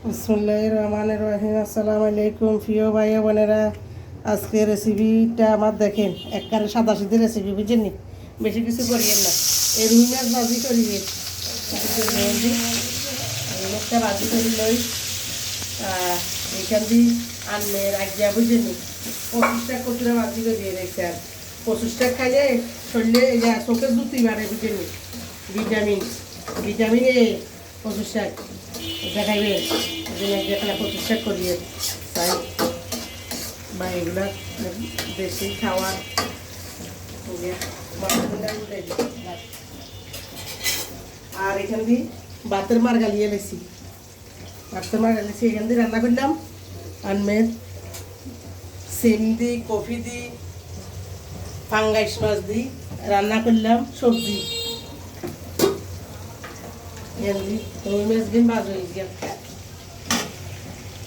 বিসমিল্লাহির রহমানির রহিম। আসসালামু আলাইকুম প্রিয় ভাই বোনেরা। আজকে রেসিপিটা আমার দেখেন একবারে সাদা সিধে রেসিপি, বুঝছেন নি? বেশি কিছু করিয়েন না। এই রুই মাছ ভাজি করিয়ে একটা ভাজি করি লই। এখান দিয়ে আনলে রাখিয়া, বুঝছেন নি? 25টা কচুরা ভাজি করিয়ে রেখেছে। আর 25টা খাইলে শরীরে চোখের জুতি বাড়ে, বুঝছেন নি? ভিটামিন ভিটামিন এ 25টা দেখাইবে যেখানে 25টা করিয়ে তাই বা এগুলা বেশি খাওয়ার। আর এখান দিয়ে ভাতের মার গালিয়ে লেছি, এখান দিয়ে রান্না করলাম আনমের সেম দি কফি দি ফাঙ্গাইশ মাছ দি রান্না করলাম সবজি। রুই মাছ দিন বাজ হয়ে গেল।